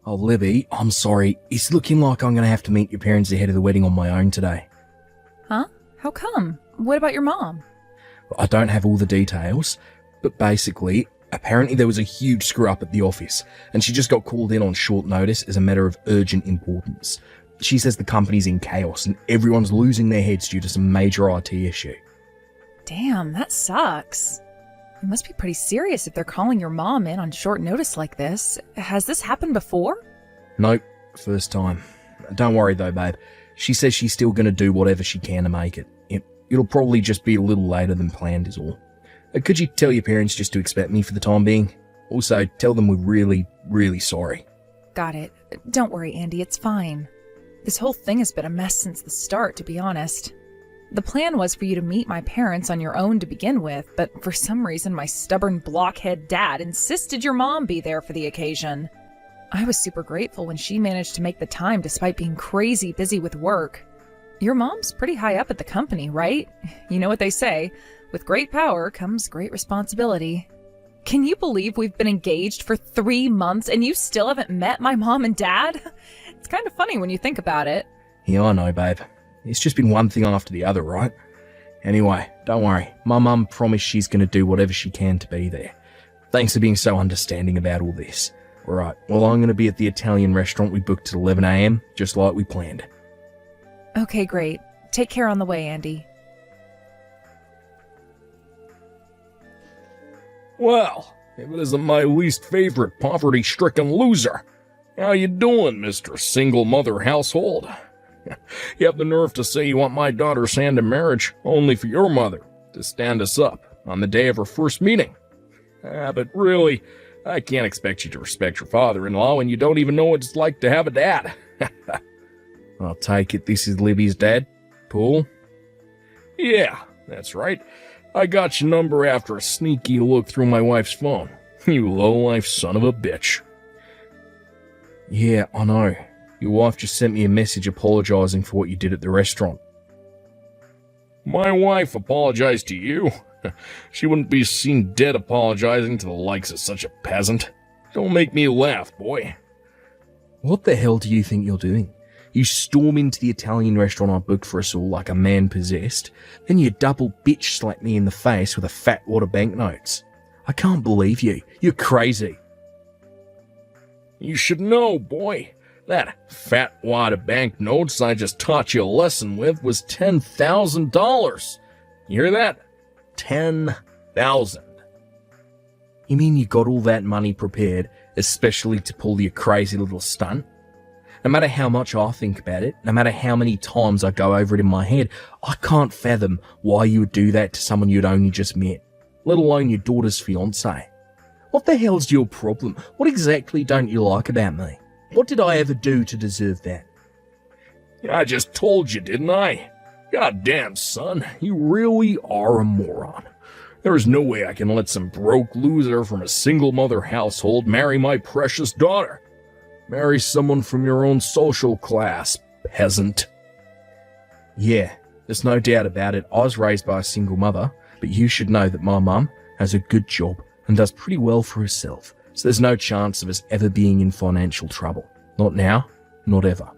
Oh, Libby, I'm sorry. It's looking like I'm going to have to meet your parents ahead of the wedding on my own today. Huh? How come? What about your mom? I don't have all the details, but basically, apparently there was a huge screw-up at the office, and she just got called in on short notice as a matter of urgent importance. She says the company's in chaos and everyone's losing their heads due to some major IT issue. Damn, that sucks. It must be pretty serious if they're calling your mom in on short notice like this. Has this happened before? Nope, first time. Don't worry though, babe. She says she's still going to do whatever she can to make it. It'll probably just be a little later than planned is all. Could you tell your parents just to expect me for the time being? Also, tell them we're really, really sorry. Got it. Don't worry, Andy, it's fine. This whole thing has been a mess since the start, to be honest. The plan was for you to meet my parents on your own to begin with, but for some reason my stubborn blockhead dad insisted your mom be there for the occasion. I was super grateful when she managed to make the time despite being crazy busy with work. Your mom's pretty high up at the company, right? You know what they say, with great power comes great responsibility. Can you believe we've been engaged for 3 months and you still haven't met my mom and dad? It's kind of funny when you think about it. Yeah, I know, babe. It's just been one thing after the other, right? Anyway, don't worry. My mum promised she's going to do whatever she can to be there. Thanks for being so understanding about all this. Alright, well, I'm going to be at the Italian restaurant we booked at 11 a.m, just like we planned. Okay, great. Take care on the way, Andy. Well, if it isn't my least favorite poverty-stricken loser. How you doing, Mr. Single Mother Household? You have the nerve to say you want my daughter's hand in marriage only for your mother to stand us up on the day of her first meeting. But really, I can't expect you to respect your father-in-law when you don't even know what it's like to have a dad. I'll take it this is Libby's dad, Paul? Yeah, that's right. I got your number after a sneaky look through my wife's phone. You low-life son of a bitch. Yeah, I know. Your wife just sent me a message apologizing for what you did at the restaurant. My wife apologized to you? She wouldn't be seen dead apologizing to the likes of such a peasant. Don't make me laugh, boy. What the hell do you think you're doing? You storm into the Italian restaurant I booked for us all like a man possessed, then you double bitch slap me in the face with a fat wad of banknotes. I can't believe you. You're crazy. You should know, boy. That fat wad of banknotes I just taught you a lesson with was $10,000. You hear that? 10,000. You mean you got all that money prepared, especially to pull your crazy little stunt? No matter how much I think about it, no matter how many times I go over it in my head, I can't fathom why you would do that to someone you'd only just met, let alone your daughter's fiancé. What the hell's your problem? What exactly don't you like about me? What did I ever do to deserve that? I just told you, didn't I? Goddamn, son, you really are a moron. There is no way I can let some broke loser from a single mother household marry my precious daughter. Marry someone from your own social class, peasant. Yeah, there's no doubt about it. I was raised by a single mother, but you should know that my mum has a good job and does pretty well for herself, so there's no chance of us ever being in financial trouble. Not now, not ever.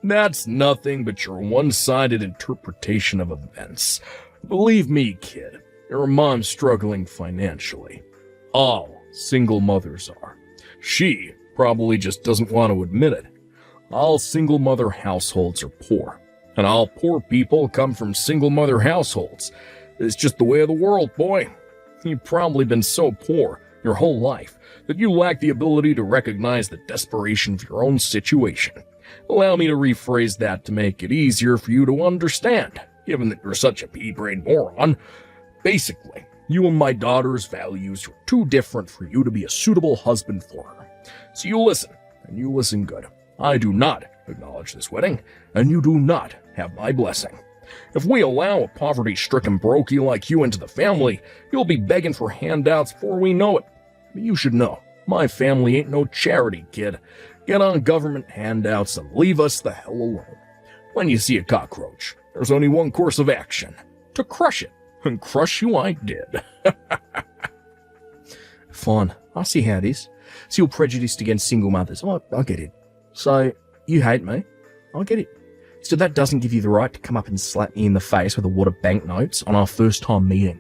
That's nothing but your one-sided interpretation of events. Believe me, kid, your mom's struggling financially. All single mothers are. She probably just doesn't want to admit it. All single mother households are poor, and all poor people come from single mother households. It's just the way of the world, boy. You've probably been so poor your whole life that you lack the ability to recognize the desperation of your own situation. Allow me to rephrase that to make it easier for you to understand, given that you're such a pea-brained moron. Basically, you and my daughter's values are too different for you to be a suitable husband for her. So you listen, and you listen good. I do not acknowledge this wedding, and you do not have my blessing. If we allow a poverty-stricken brokey like you into the family, you'll be begging for handouts before we know it. But you should know, my family ain't no charity, kid. Get on government handouts and leave us the hell alone. When you see a cockroach, there's only one course of action: to crush it. And crush you I did. Fine, I see how it is. So you're prejudiced against single mothers. I get it. So, you hate me. I get it. So that doesn't give you the right to come up and slap me in the face with a wad of banknotes on our first time meeting.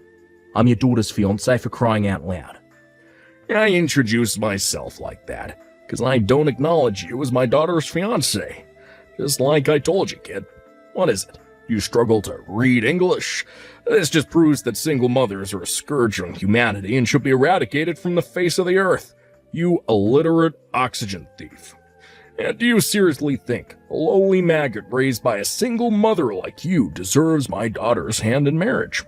I'm your daughter's fiancé, for crying out loud. I introduced myself like that because I don't acknowledge you as my daughter's fiancé. Just like I told you, kid. What is it? You struggle to read English? This just proves that single mothers are a scourge on humanity and should be eradicated from the face of the earth. You illiterate oxygen thief. And do you seriously think a lowly maggot raised by a single mother like you deserves my daughter's hand in marriage?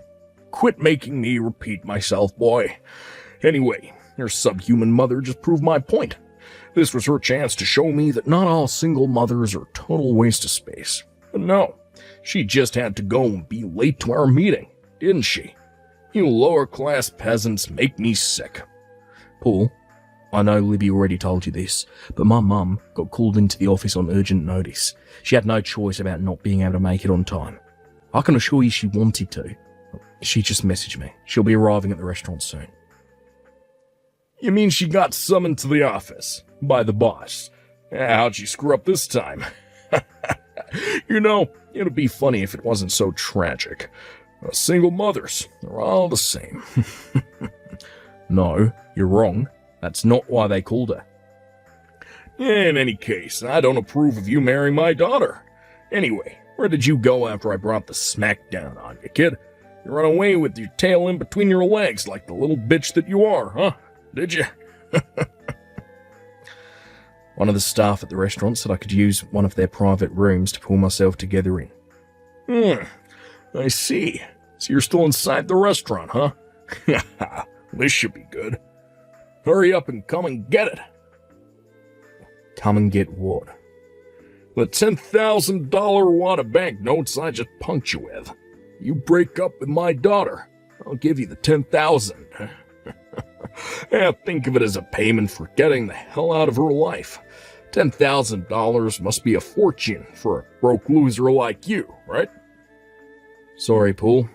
Quit making me repeat myself, boy. Anyway, your subhuman mother just proved my point. This was her chance to show me that not all single mothers are a total waste of space. But no, she just had to go and be late to our meeting, didn't she? You lower-class peasants make me sick. Paul, I know Libby already told you this, but my mum got called into the office on urgent notice. She had no choice about not being able to make it on time. I can assure you she wanted to. She just messaged me. She'll be arriving at the restaurant soon. You mean she got summoned to the office by the boss? How'd she screw up this time? You know, it'd be funny if it wasn't so tragic. Single mothers are all the same. No, you're wrong. That's not why they called her. In any case, I don't approve of you marrying my daughter. Anyway, where did you go after I brought the smack down on you, kid? You ran away with your tail in between your legs like the little bitch that you are, huh? Did you? One of the staff at the restaurant said I could use one of their private rooms to pull myself together in. I see. So you're still inside the restaurant, huh? This should be good. Hurry up and come and get it. Come and get what? The $10,000 wad of banknotes I just punked you with. You break up with my daughter, I'll give you the $10,000. Yeah, think of it as a payment for getting the hell out of her life. $10,000 must be a fortune for a broke loser like you, right? Sorry, Paul.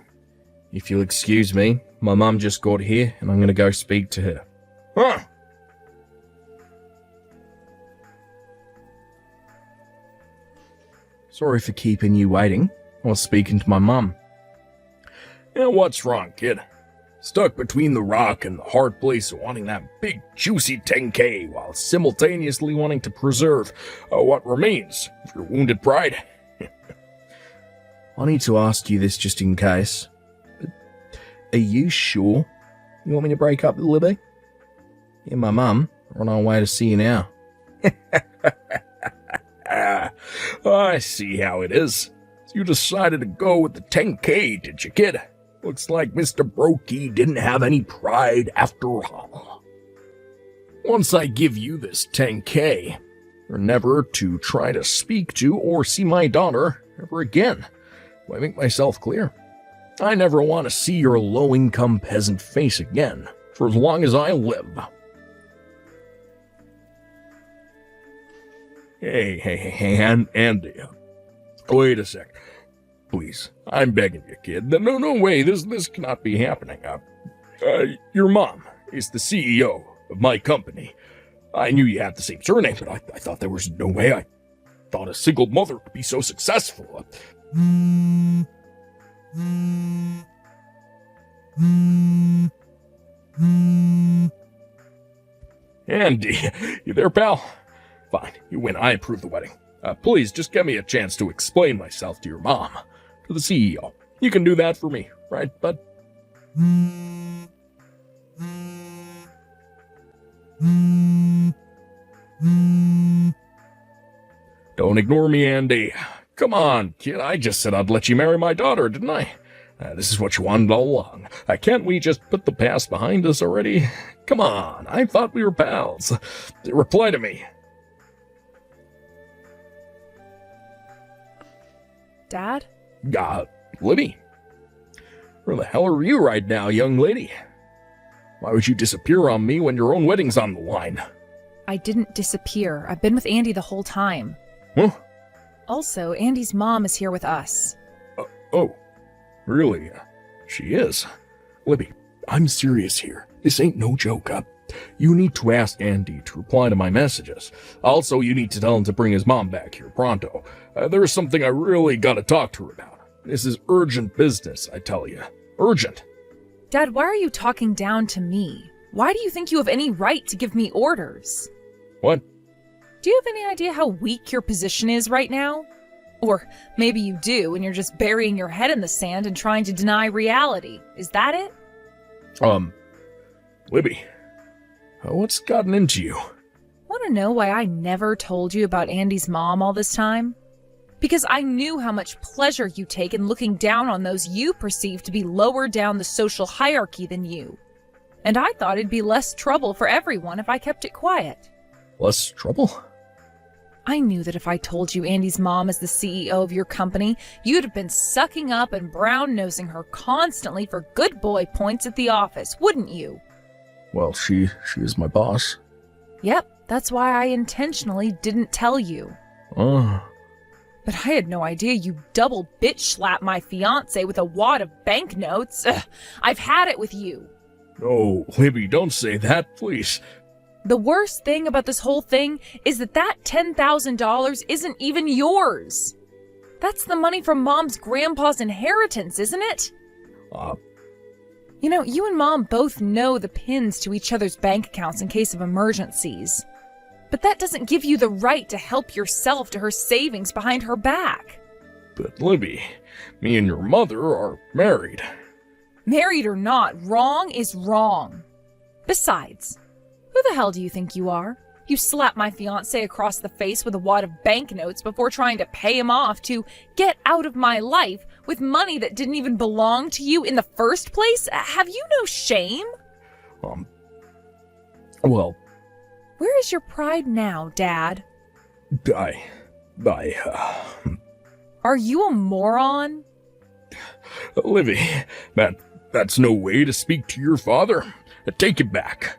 If you'll excuse me, my mum just got here and I'm going to go speak to her. Huh? Sorry for keeping you waiting. I was speaking to my mum. Yeah, what's wrong, kid? Stuck between the rock and the hard place of wanting that big, juicy 10K while simultaneously wanting to preserve what remains of your wounded pride. I need to ask you this just in case. But are you sure you want me to break up with Libby? Yeah, my mum. We're on our way to see you now. I see how it is. You decided to go with the 10K, did you, kid? Looks like Mr. Brokey didn't have any pride after all. Once I give you this 10K, you're never to try to speak to or see my daughter ever again. Do I make myself clear? I never want to see your low-income peasant face again, for as long as I live. Hey, Andy. Wait a sec. Please, I'm begging you, kid. No way, this cannot be happening. Your mom is the CEO of my company. I knew you had the same surname, but I thought there was no way. I thought a single mother could be so successful. Andy, you there, pal? Fine, you win. I approve the wedding. Please, just give me a chance to explain myself to your mom, to the CEO. You can do that for me, right, bud? Don't ignore me, Andy. Come on, kid. I just said I'd let you marry my daughter, didn't I? This is what you wanted all along. Can't we just put the past behind us already? Come on, I thought we were pals. Reply to me. Dad? Libby. Where the hell are you right now, young lady? Why would you disappear on me when your own wedding's on the line? I didn't disappear. I've been with Andy the whole time. Huh? Also, Andy's mom is here with us. Oh, really? She is? Libby, I'm serious here. This ain't no joke. You need to ask Andy to reply to my messages. Also, you need to tell him to bring his mom back here pronto. There's something I really gotta talk to her about. This is urgent business, I tell you. Urgent. Dad, why are you talking down to me? Why do you think you have any right to give me orders? What? Do you have any idea how weak your position is right now? Or maybe you do, and you're just burying your head in the sand and trying to deny reality. Is that it? Libby, what's gotten into you? Want to know why I never told you about Andy's mom all this time? Because I knew how much pleasure you take in looking down on those you perceive to be lower down the social hierarchy than you. And I thought it'd be less trouble for everyone if I kept it quiet. Less trouble? I knew that if I told you Andy's mom is the CEO of your company, you'd have been sucking up and brown-nosing her constantly for good boy points at the office, wouldn't you? Well, she is my boss. Yep, that's why I intentionally didn't tell you. Oh. But I had no idea you double bitch slapped my fiancé with a wad of banknotes. Ugh, I've had it with you. No, Libby, don't say that, please. The worst thing about this whole thing is that $10,000 isn't even yours. That's the money from Mom's grandpa's inheritance, isn't it? You know, you and Mom both know the pins to each other's bank accounts in case of emergencies. But that doesn't give you the right to help yourself to her savings behind her back. But Libby, me and your mother are married. Married or not, wrong is wrong. Besides, who the hell do you think you are? You slapped my fiancé across the face with a wad of banknotes before trying to pay him off to get out of my life with money that didn't even belong to you in the first place? Have you no shame? Well... Where is your pride now, Dad? Are you a moron? Livy, that's no way to speak to your father. Take it back.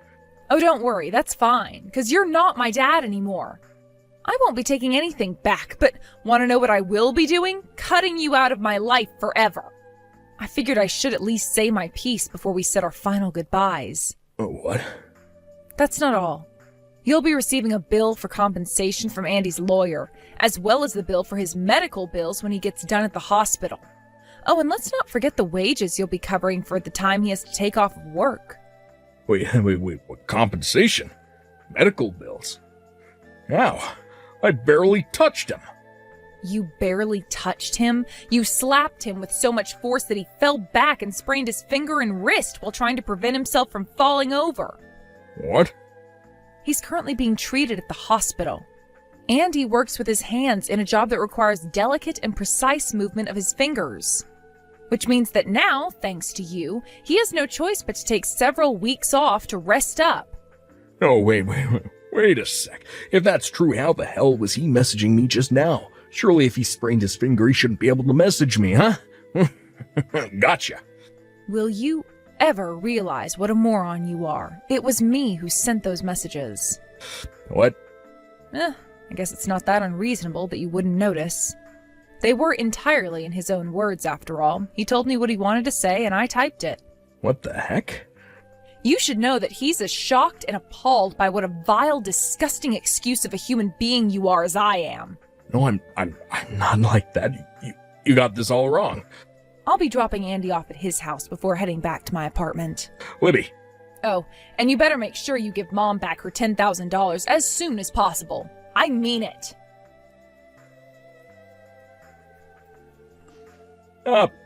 Oh, don't worry, that's fine, because you're not my dad anymore. I won't be taking anything back, but want to know what I will be doing? Cutting you out of my life forever. I figured I should at least say my piece before we said our final goodbyes. What? That's not all. You'll be receiving a bill for compensation from Andy's lawyer, as well as the bill for his medical bills when he gets done at the hospital. Oh, and let's not forget the wages you'll be covering for the time he has to take off of work. Wait, what compensation? Medical bills? How? I barely touched him. You barely touched him? You slapped him with so much force that he fell back and sprained his finger and wrist while trying to prevent himself from falling over. What? He's currently being treated at the hospital. Andy works with his hands in a job that requires delicate and precise movement of his fingers. Which means that now, thanks to you, he has no choice but to take several weeks off to rest up. Oh, wait a sec. If that's true, how the hell was he messaging me just now? Surely if he sprained his finger, he shouldn't be able to message me, huh? Gotcha. Will you ever realize what a moron you are? It was me who sent those messages. What? I guess it's not that unreasonable that you wouldn't notice. They were entirely in his own words, after all. He told me what he wanted to say, and I typed it. What the heck? You should know that he's as shocked and appalled by what a vile, disgusting excuse of a human being you are as I am. No, I'm not like that. You got this all wrong. I'll be dropping Andy off at his house before heading back to my apartment. Libby. Oh, and you better make sure you give Mom back her $10,000 as soon as possible. I mean it.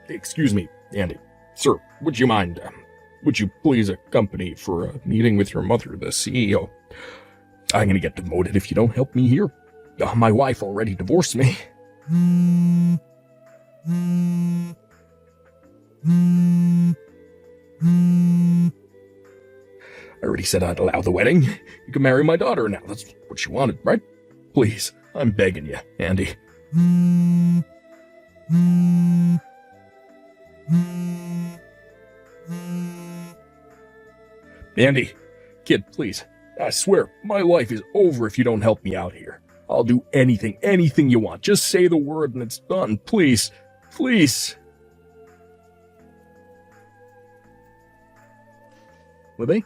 Excuse me, Andy. Sir, would you mind, would you please accompany for a meeting with your mother, the CEO? I'm gonna get demoted if you don't help me here. My wife already divorced me. I already said I'd allow the wedding. You can marry my daughter now. That's what you wanted, right? Please, I'm begging you, Andy. Andy, kid, please. I swear, my life is over if you don't help me out here. I'll do anything you want. Just say the word and it's done. Please, please. Libby?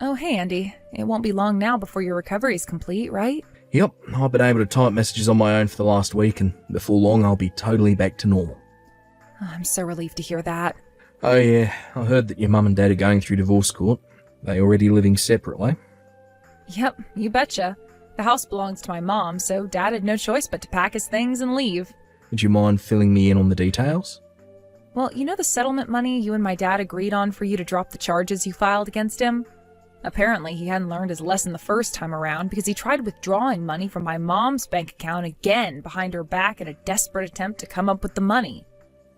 Oh, hey, Andy. It won't be long now before your recovery is complete, right? Yep, I've been able to type messages on my own for the last week, and before long I'll be totally back to normal. Oh, I'm so relieved to hear that. Oh yeah, I heard that your mum and dad are going through divorce court. They already living separately? Yep, you betcha. The house belongs to my mom, so Dad had no choice but to pack his things and leave. Would you mind filling me in on the details? Well, you know the settlement money you and my dad agreed on for you to drop the charges you filed against him? Apparently, he hadn't learned his lesson the first time around because he tried withdrawing money from my mom's bank account again behind her back in a desperate attempt to come up with the money.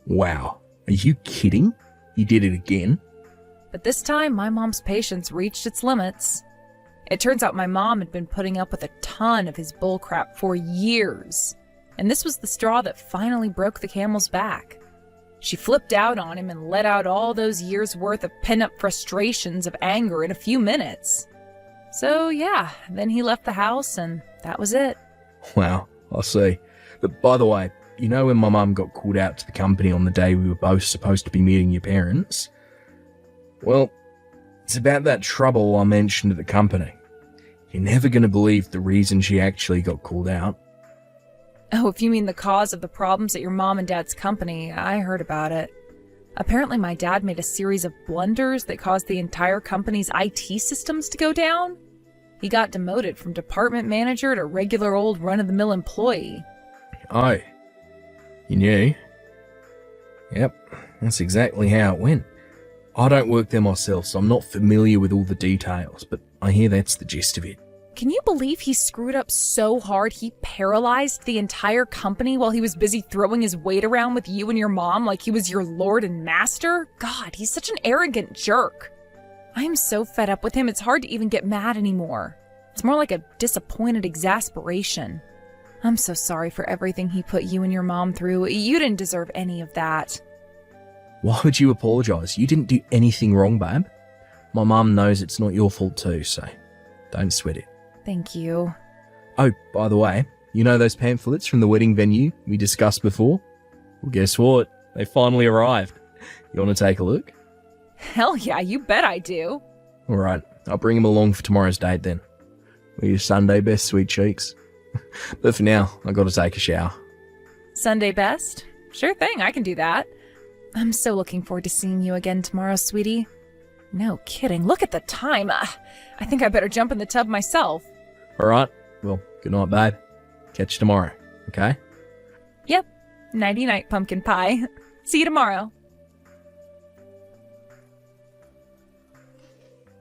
Wow, are you kidding? He did it again? But this time, my mom's patience reached its limits. It turns out my mom had been putting up with a ton of his bullcrap for years, and this was the straw that finally broke the camel's back. She flipped out on him and let out all those years' worth of pent-up frustrations of anger in a few minutes. So yeah, then he left the house and that was it. Wow, I see. But by the way, you know when my mum got called out to the company on the day we were both supposed to be meeting your parents? Well, it's about that trouble I mentioned at the company. You're never going to believe the reason she actually got called out. Oh, if you mean the cause of the problems at your mom and dad's company, I heard about it. Apparently my dad made a series of blunders that caused the entire company's IT systems to go down. He got demoted from department manager to regular old run-of-the-mill employee. Oh, you knew? Yep, that's exactly how it went. I don't work there myself, so I'm not familiar with all the details, but I hear that's the gist of it. Can you believe he screwed up so hard he paralyzed the entire company while he was busy throwing his weight around with you and your mom like he was your lord and master? God, he's such an arrogant jerk. I am so fed up with him, it's hard to even get mad anymore. It's more like a disappointed exasperation. I'm so sorry for everything he put you and your mom through. You didn't deserve any of that. Why would you apologise? You didn't do anything wrong, babe. My mum knows it's not your fault too, so don't sweat it. Thank you. Oh, by the way, you know those pamphlets from the wedding venue we discussed before? Well, guess what? They finally arrived. You want to take a look? Hell yeah, you bet I do. Alright, I'll bring them along for tomorrow's date then. We're your Sunday best, sweet cheeks. But for now, I gotta take a shower. Sunday best? Sure thing, I can do that. I'm so looking forward to seeing you again tomorrow, sweetie. No kidding, look at the time. I think I better jump in the tub myself. Alright, well, good night, babe. Catch you tomorrow, okay? Yep. Nighty-night, pumpkin pie. See you tomorrow.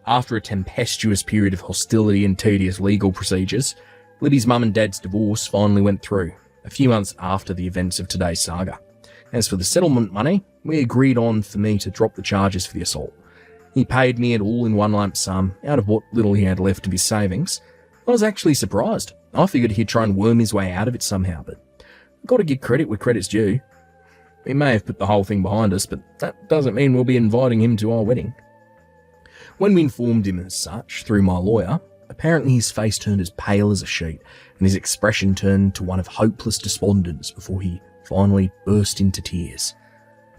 After a tempestuous period of hostility and tedious legal procedures, Libby's mum and dad's divorce finally went through, a few months after the events of today's saga. As for the settlement money, we agreed on for me to drop the charges for the assault. He paid me it all in one lump sum, out of what little he had left of his savings. I was actually surprised. I figured he'd try and worm his way out of it somehow, but I've got to give credit where credit's due. We may have put the whole thing behind us, but that doesn't mean we'll be inviting him to our wedding. When we informed him as such, through my lawyer, apparently his face turned as pale as a sheet, and his expression turned to one of hopeless despondence before he finally burst into tears.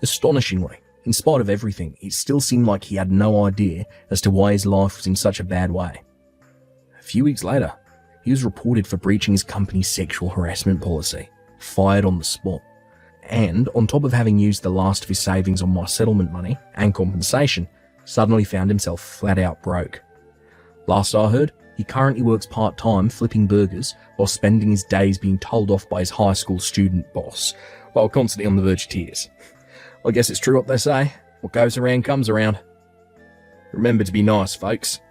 Astonishingly, in spite of everything, it still seemed like he had no idea as to why his life was in such a bad way. A few weeks later, he was reported for breaching his company's sexual harassment policy, fired on the spot, and on top of having used the last of his savings on my settlement money and compensation, suddenly found himself flat out broke. Last I heard, he currently works part-time flipping burgers while spending his days being told off by his high school student boss, while constantly on the verge of tears. I guess it's true what they say, what goes around comes around. Remember to be nice, folks.